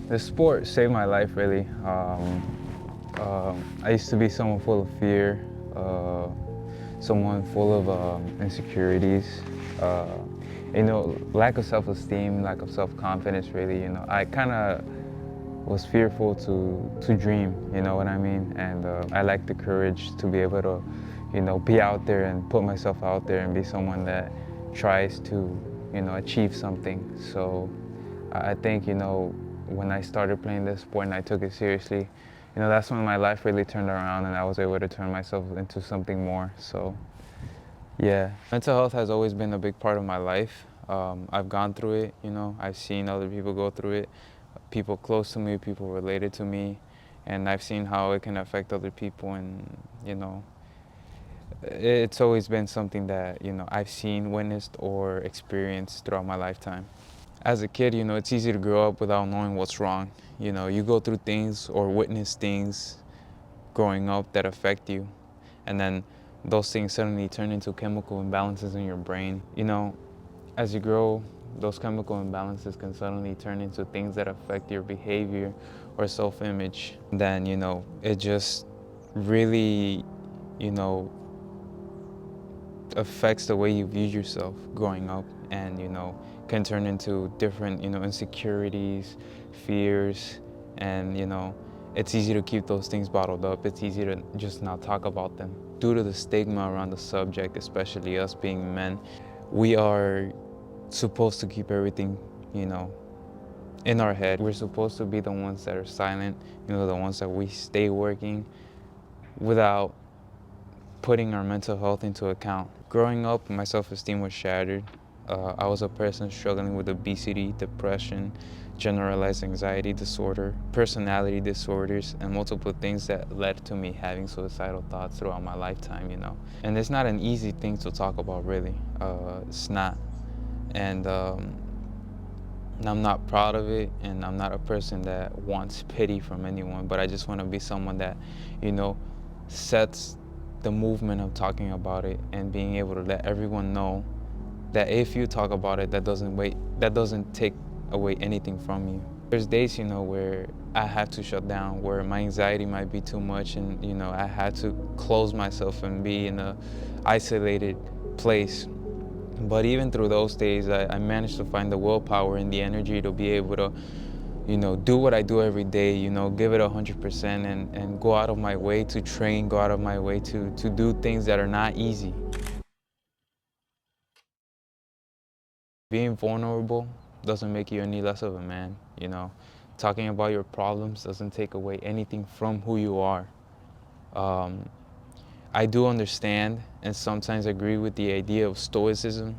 The sport saved my life, really. I used to be someone full of fear, someone full of insecurities, uh, lack of self-esteem, lack of self-confidence, really. I kind of was fearful to dream, you know what I mean? And I lacked the courage to be able to, be out there and put myself out there and be someone that tries to, achieve something. So I think, when I started playing this sport and I took it seriously, that's when my life really turned around and I was able to turn myself into something more. So yeah, mental health has always been a big part of my life. I've gone through it, I've seen other people go through it, people close to me, people related to me, and I've seen how it can affect other people. And, it's always been something that, I've seen, witnessed, or experienced throughout my lifetime. As a kid, it's easy to grow up without knowing what's wrong. You go through things or witness things growing up that affect you, and then those things suddenly turn into chemical imbalances in your brain. As you grow, those chemical imbalances can suddenly turn into things that affect your behavior or self-image. Then, it just really, you know, affects the way you view yourself growing up, and can turn into different insecurities, fears, and it's easy to keep those things bottled up. It's easy to just not talk about them due to the stigma around the subject, especially us being men. We are supposed to keep everything in our head. We're supposed to be the ones that are silent, the ones that we stay working without putting our mental health into account. Growing up, my self-esteem was shattered. I was a person struggling with obesity, depression, generalized anxiety disorder, personality disorders, and multiple things that led to me having suicidal thoughts throughout my lifetime. And it's not an easy thing to talk about, really. It's not. And I'm not proud of it, and I'm not a person that wants pity from anyone, but I just want to be someone that, sets the movement of talking about it and being able to let everyone know that if you talk about it, that doesn't take away anything from you. There's days, where I have to shut down, where my anxiety might be too much, and I had to close myself and be in a isolated place. But even through those days, I managed to find the willpower and the energy to be able to, do what I do every day, give it 100%, and go out of my way to train, go out of my way to do things that are not easy. Being vulnerable doesn't make you any less of a man. Talking about your problems doesn't take away anything from who you are. Um, I do understand and sometimes agree with the idea of stoicism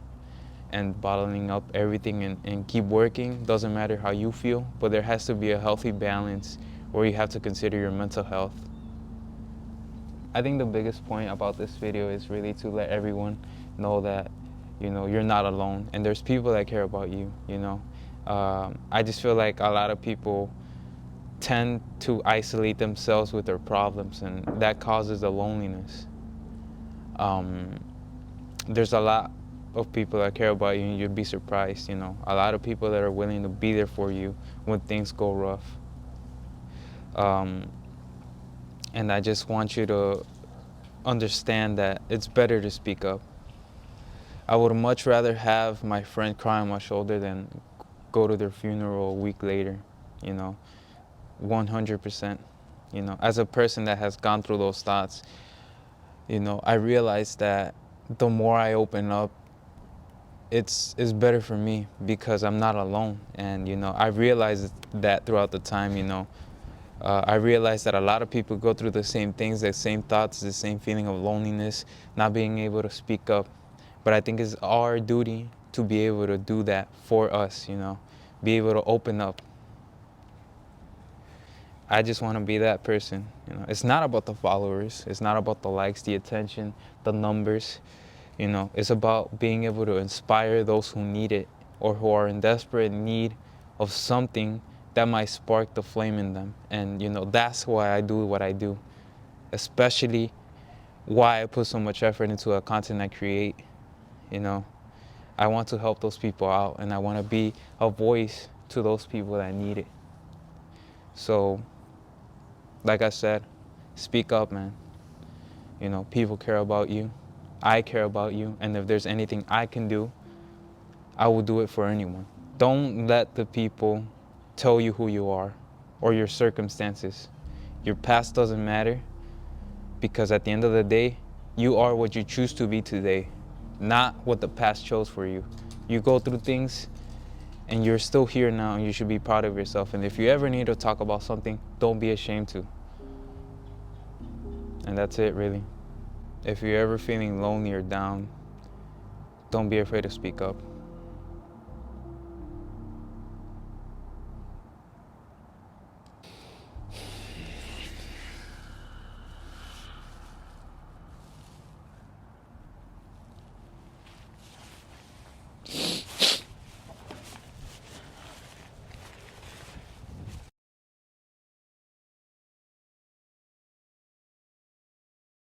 and bottling up everything and keep working. Doesn't matter how you feel, but there has to be a healthy balance where you have to consider your mental health. I think the biggest point about this video is really to let everyone know that you're not alone, and there's people that care about you. I just feel like a lot of people tend to isolate themselves with their problems, and that causes the loneliness. There's a lot of people that care about you, and you'd be surprised. A lot of people that are willing to be there for you when things go rough. And I just want you to understand that it's better to speak up. I would much rather have my friend cry on my shoulder than go to their funeral a week later, 100%. As a person that has gone through those thoughts, I realized that the more I open up, it's better for me because I'm not alone. And, I realized that throughout the time, I realized that a lot of people go through the same things, the same thoughts, the same feeling of loneliness, not being able to speak up. But I think it's our duty to be able to do that for us, be able to open up. I just want to be that person. It's not about the followers. It's not about the likes, the attention, the numbers. It's about being able to inspire those who need it or who are in desperate need of something that might spark the flame in them. And, that's why I do what I do, especially why I put so much effort into a content I create. I want to help those people out, and I want to be a voice to those people that need it. So, like I said, speak up, man. You know, people care about you. I care about you. And if there's anything I can do, I will do it for anyone. Don't let the people tell you who you are or your circumstances. Your past doesn't matter because at the end of the day, you are what you choose to be today, not what the past chose for you. You go through things and you're still here now and you should be proud of yourself. And if you ever need to talk about something, don't be ashamed to. And that's it, really. If you're ever feeling lonely or down, don't be afraid to speak up.